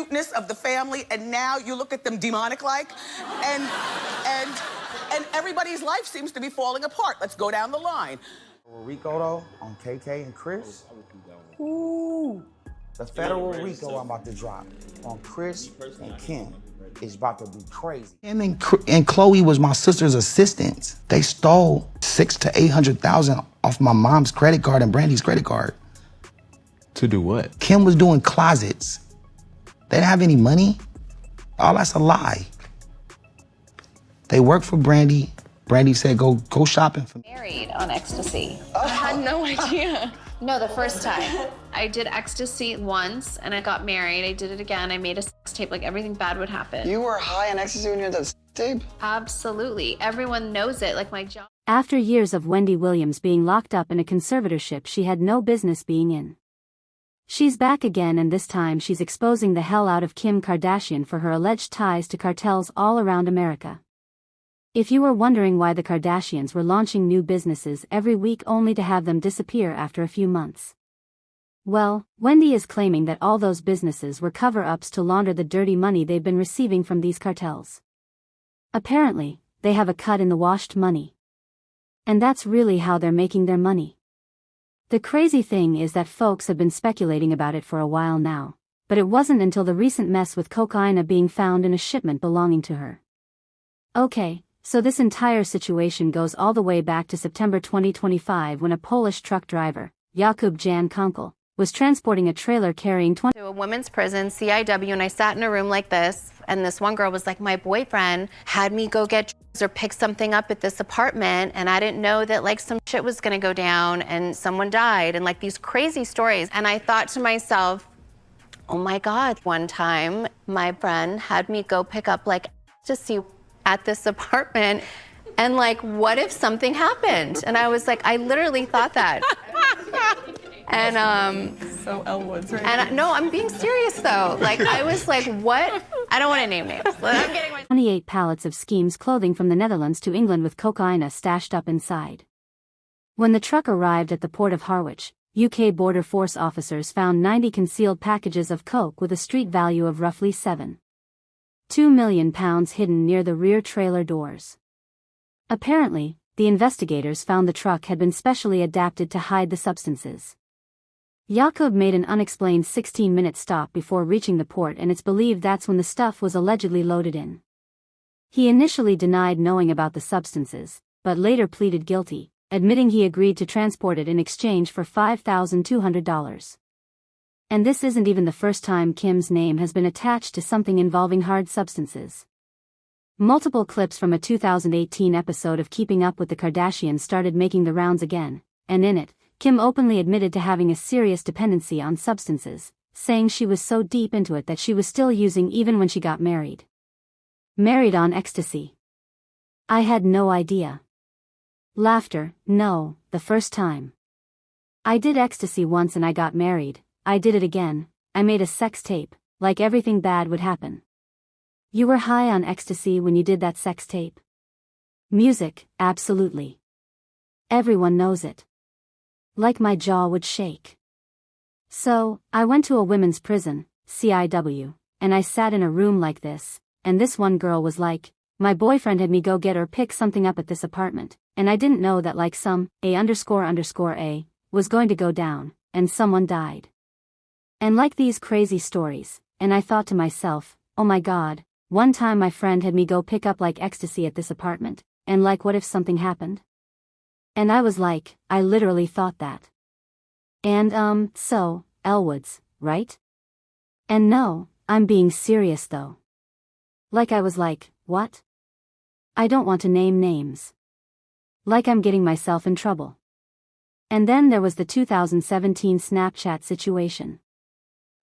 cuteness of the family, and now you look at them demonic-like, and everybody's life seems to be falling apart. Let's go down the line. Rico, though, on KK and Chris. Ooh. The federal Rico I'm about to drop on Chris and Kim is about to be crazy. Kim and Chloe was my sister's assistants. They stole $600,000 to $800,000 off my mom's credit card and Brandy's credit card. To do what? Kim was doing closets. They didn't have any money. Oh, that's a lie. They worked for Brandy. Brandy said, go shopping for me. Married on ecstasy. I had no idea. No, the first time. I did ecstasy once, and I got married. I did it again. I made a sex tape, like everything bad would happen. You were high on ecstasy when you had that sex tape? Absolutely. Everyone knows it, like my job. After years of Wendy Williams being locked up in a conservatorship she had no business being in, she's back again, and this time she's exposing the hell out of Kim Kardashian for her alleged ties to cartels all around America. If you were wondering why the Kardashians were launching new businesses every week only to have them disappear after a few months, well, Wendy is claiming that all those businesses were cover-ups to launder the dirty money they've been receiving from these cartels. Apparently, they have a cut in the washed money. And that's really how they're making their money. The crazy thing is that folks have been speculating about it for a while now, but it wasn't until the recent mess with cocaine being found in a shipment belonging to her. Okay, so this entire situation goes all the way back to September 2025 when a Polish truck driver, Jakub Jan Kunkel, was transporting a trailer carrying To a women's prison, CIW, and I sat in a room like this, and this one girl was like, my boyfriend had me go get drugs or pick something up at this apartment, and I didn't know that like some shit was gonna go down and someone died, and like these crazy stories. And I thought to myself, oh my God, one time my friend had me go pick up like ecstasy at this apartment, and like, what if something happened? And I was like, I literally thought that. And So Elle Woods, right? and no, I'm being serious though. Like, I was like, what? I don't want to name names. I'm getting my 28 pallets of Schemes clothing from the Netherlands to England with cocaine stashed up inside. When the truck arrived at the port of Harwich, UK Border Force officers found 90 concealed packages of coke with a street value of roughly £7.2 million hidden near the rear trailer doors. Apparently, the investigators found the truck had been specially adapted to hide the substances. Jakub made an unexplained 16-minute stop before reaching the port, and it's believed that's when the stuff was allegedly loaded in. He initially denied knowing about the substances, but later pleaded guilty, admitting he agreed to transport it in exchange for $5,200. And this isn't even the first time Kim's name has been attached to something involving hard substances. Multiple clips from a 2018 episode of Keeping Up with the Kardashians started making the rounds again, and in it, Kim openly admitted to having a serious dependency on substances, saying she was so deep into it that she was still using even when she got married. Married on ecstasy. I had no idea. Laughter, no, the first time. I did ecstasy once and I got married. I did it again. I made a sex tape, like everything bad would happen. You were high on ecstasy when you did that sex tape? Music, absolutely. Everyone knows it. Like my jaw would shake. So, I went to a women's prison, CIW, and I sat in a room like this, and this one girl was like, my boyfriend had me go get or pick something up at this apartment, and I didn't know that like some A__A was going to go down, and someone died. And like these crazy stories, and I thought to myself, oh my God, one time my friend had me go pick up like ecstasy at this apartment, and like what if something happened? And I was like, I literally thought that. And so, Elle Woods, right? And no, I'm being serious though. Like I was like, what? I don't want to name names. Like I'm getting myself in trouble. And then there was the 2017 Snapchat situation.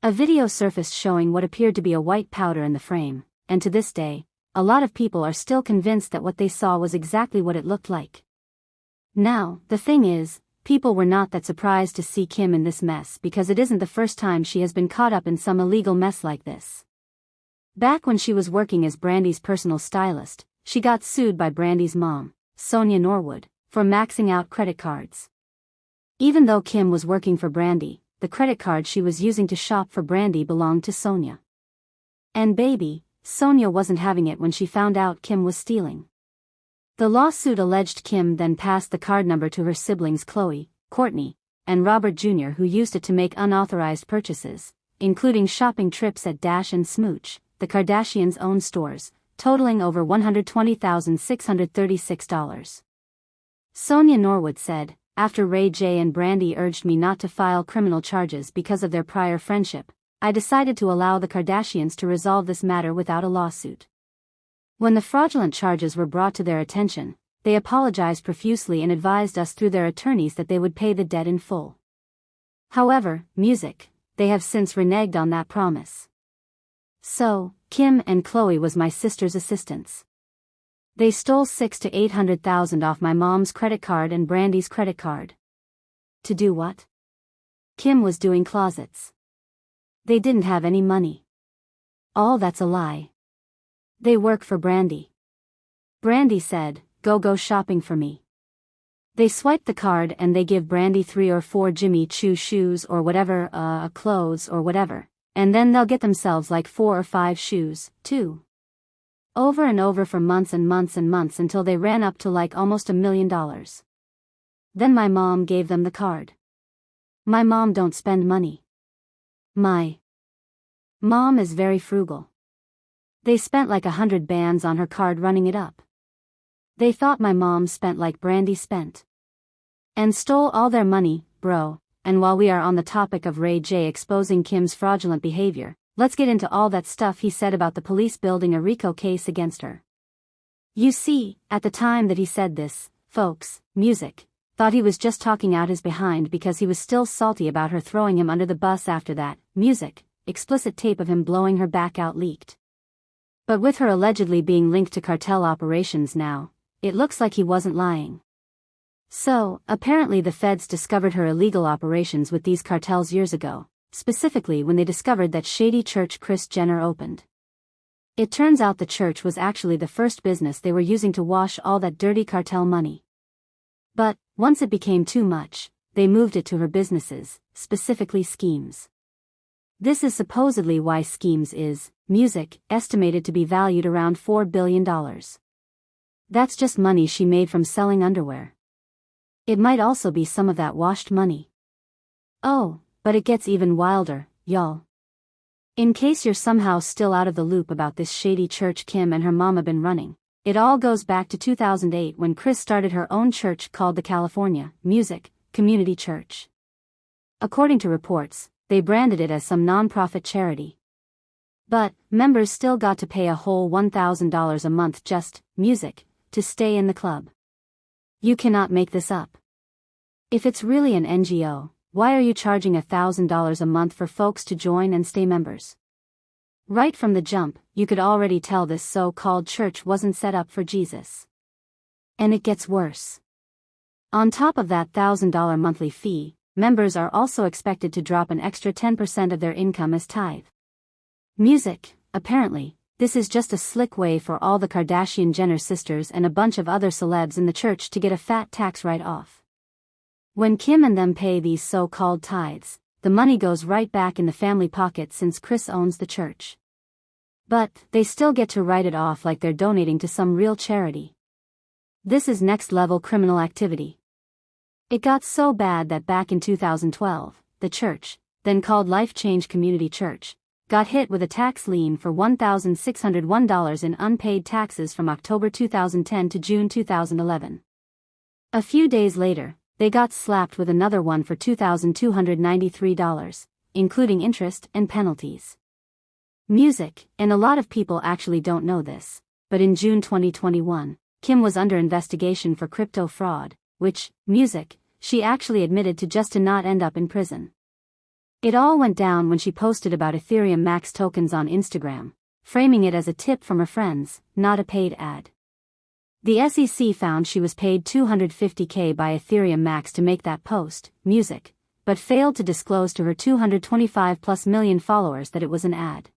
A video surfaced showing what appeared to be a white powder in the frame, and to this day, a lot of people are still convinced that what they saw was exactly what it looked like. Now, the thing is, people were not that surprised to see Kim in this mess because it isn't the first time she has been caught up in some illegal mess like this. Back when she was working as Brandy's personal stylist, she got sued by Brandy's mom, Sonia Norwood, for maxing out credit cards. Even though Kim was working for Brandy, the credit card she was using to shop for Brandy belonged to Sonia. And baby, Sonia wasn't having it when she found out Kim was stealing. The lawsuit alleged Kim then passed the card number to her siblings Chloe, Courtney, and Robert Jr., who used it to make unauthorized purchases, including shopping trips at Dash and Smooch, the Kardashians' own stores, totaling over $120,636. Sonia Norwood said, "After Ray J and Brandy urged me not to file criminal charges because of their prior friendship, I decided to allow the Kardashians to resolve this matter without a lawsuit. When the fraudulent charges were brought to their attention, they apologized profusely and advised us through their attorneys that they would pay the debt in full. However, they have since reneged on that promise. So, Kim and Chloe was my sister's assistants. They stole $600,000 to $800,000 off my mom's credit card and Brandy's credit card. To do what? Kim was doing closets. They didn't have any money. All that's a lie. They work for Brandy. Brandy said, go shopping for me. They swipe the card and they give Brandy 3 or 4 Jimmy Choo shoes or whatever, clothes or whatever, and then they'll get themselves like 4 or 5 shoes, too. Over and over for months and months and months until they ran up to like almost $1 million. Then my mom gave them the card. My mom don't spend money. My mom is very frugal. They spent like 100 bands on her card running it up. They thought my mom spent like Brandy spent. And stole all their money, bro. And while we are on the topic of Ray J exposing Kim's fraudulent behavior, let's get into all that stuff he said about the police building a RICO case against her. You see, at the time that he said this, folks, thought he was just talking out his behind because he was still salty about her throwing him under the bus after that, explicit tape of him blowing her back out leaked. But with her allegedly being linked to cartel operations now, it looks like he wasn't lying. So, apparently the feds discovered her illegal operations with these cartels years ago, specifically when they discovered that shady church Kris Jenner opened. It turns out the church was actually the first business they were using to wash all that dirty cartel money. But, once it became too much, they moved it to her businesses, specifically Schemes. This is supposedly why Schemes is, estimated to be valued around $4 billion. That's just money she made from selling underwear. It might also be some of that washed money. Oh, but it gets even wilder, y'all. In case you're somehow still out of the loop about this shady church Kim and her mama been running, it all goes back to 2008 when Kris started her own church called the California Community Church. According to reports, they branded it as some non-profit charity. But, members still got to pay a whole $1,000 a month just, to stay in the club. You cannot make this up. If it's really an NGO, why are you charging $1,000 a month for folks to join and stay members? Right from the jump, you could already tell this so-called church wasn't set up for Jesus. And it gets worse. On top of that $1,000 monthly fee, members are also expected to drop an extra 10% of their income as tithe. Apparently, this is just a slick way for all the Kardashian Jenner sisters and a bunch of other celebs in the church to get a fat tax write-off. When Kim and them pay these so-called tithes, the money goes right back in the family pocket since Kris owns the church. But, they still get to write it off like they're donating to some real charity. This is next-level criminal activity. It got so bad that back in 2012, the church, then called Life Change Community Church, got hit with a tax lien for $1,601 in unpaid taxes from October 2010 to June 2011. A few days later, they got slapped with another one for $2,293, including interest and penalties. And a lot of people actually don't know this, but in June 2021, Kim was under investigation for crypto fraud, which, she actually admitted to just to not end up in prison. It all went down when she posted about Ethereum Max tokens on Instagram, framing it as a tip from her friends, not a paid ad. The SEC found she was paid $250K by Ethereum Max to make that post, but failed to disclose to her 225+ million followers that it was an ad.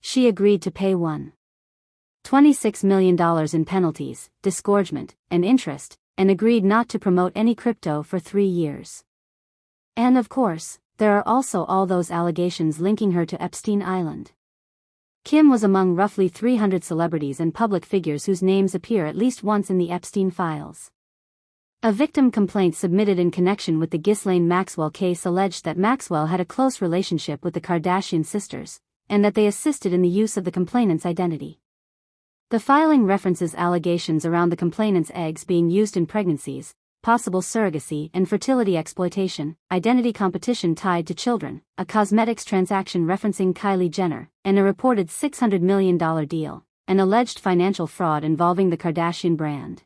She agreed to pay $26 million in penalties, disgorgement, and interest, and agreed not to promote any crypto for 3 years. And of course, there are also all those allegations linking her to Epstein Island. Kim was among roughly 300 celebrities and public figures whose names appear at least once in the Epstein files. A victim complaint submitted in connection with the Ghislaine Maxwell case alleged that Maxwell had a close relationship with the Kardashian sisters, and that they assisted in the use of the complainant's identity. The filing references allegations around the complainant's eggs being used in pregnancies, possible surrogacy and fertility exploitation, identity competition tied to children, a cosmetics transaction referencing Kylie Jenner, and a reported $600 million deal, an alleged financial fraud involving the Kardashian brand.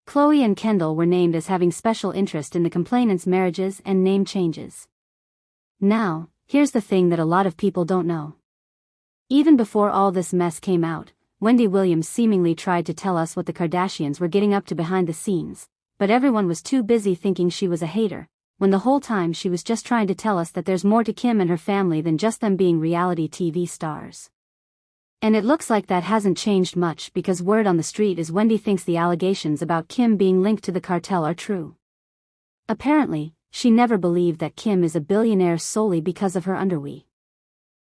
Khloe and Kendall were named as having special interest in the complainant's marriages and name changes. Now, here's the thing that a lot of people don't know. Even before all this mess came out, Wendy Williams seemingly tried to tell us what the Kardashians were getting up to behind the scenes, but everyone was too busy thinking she was a hater, when the whole time she was just trying to tell us that there's more to Kim and her family than just them being reality TV stars. And it looks like that hasn't changed much because word on the street is Wendy thinks the allegations about Kim being linked to the cartel are true. Apparently, she never believed that Kim is a billionaire solely because of her underwear.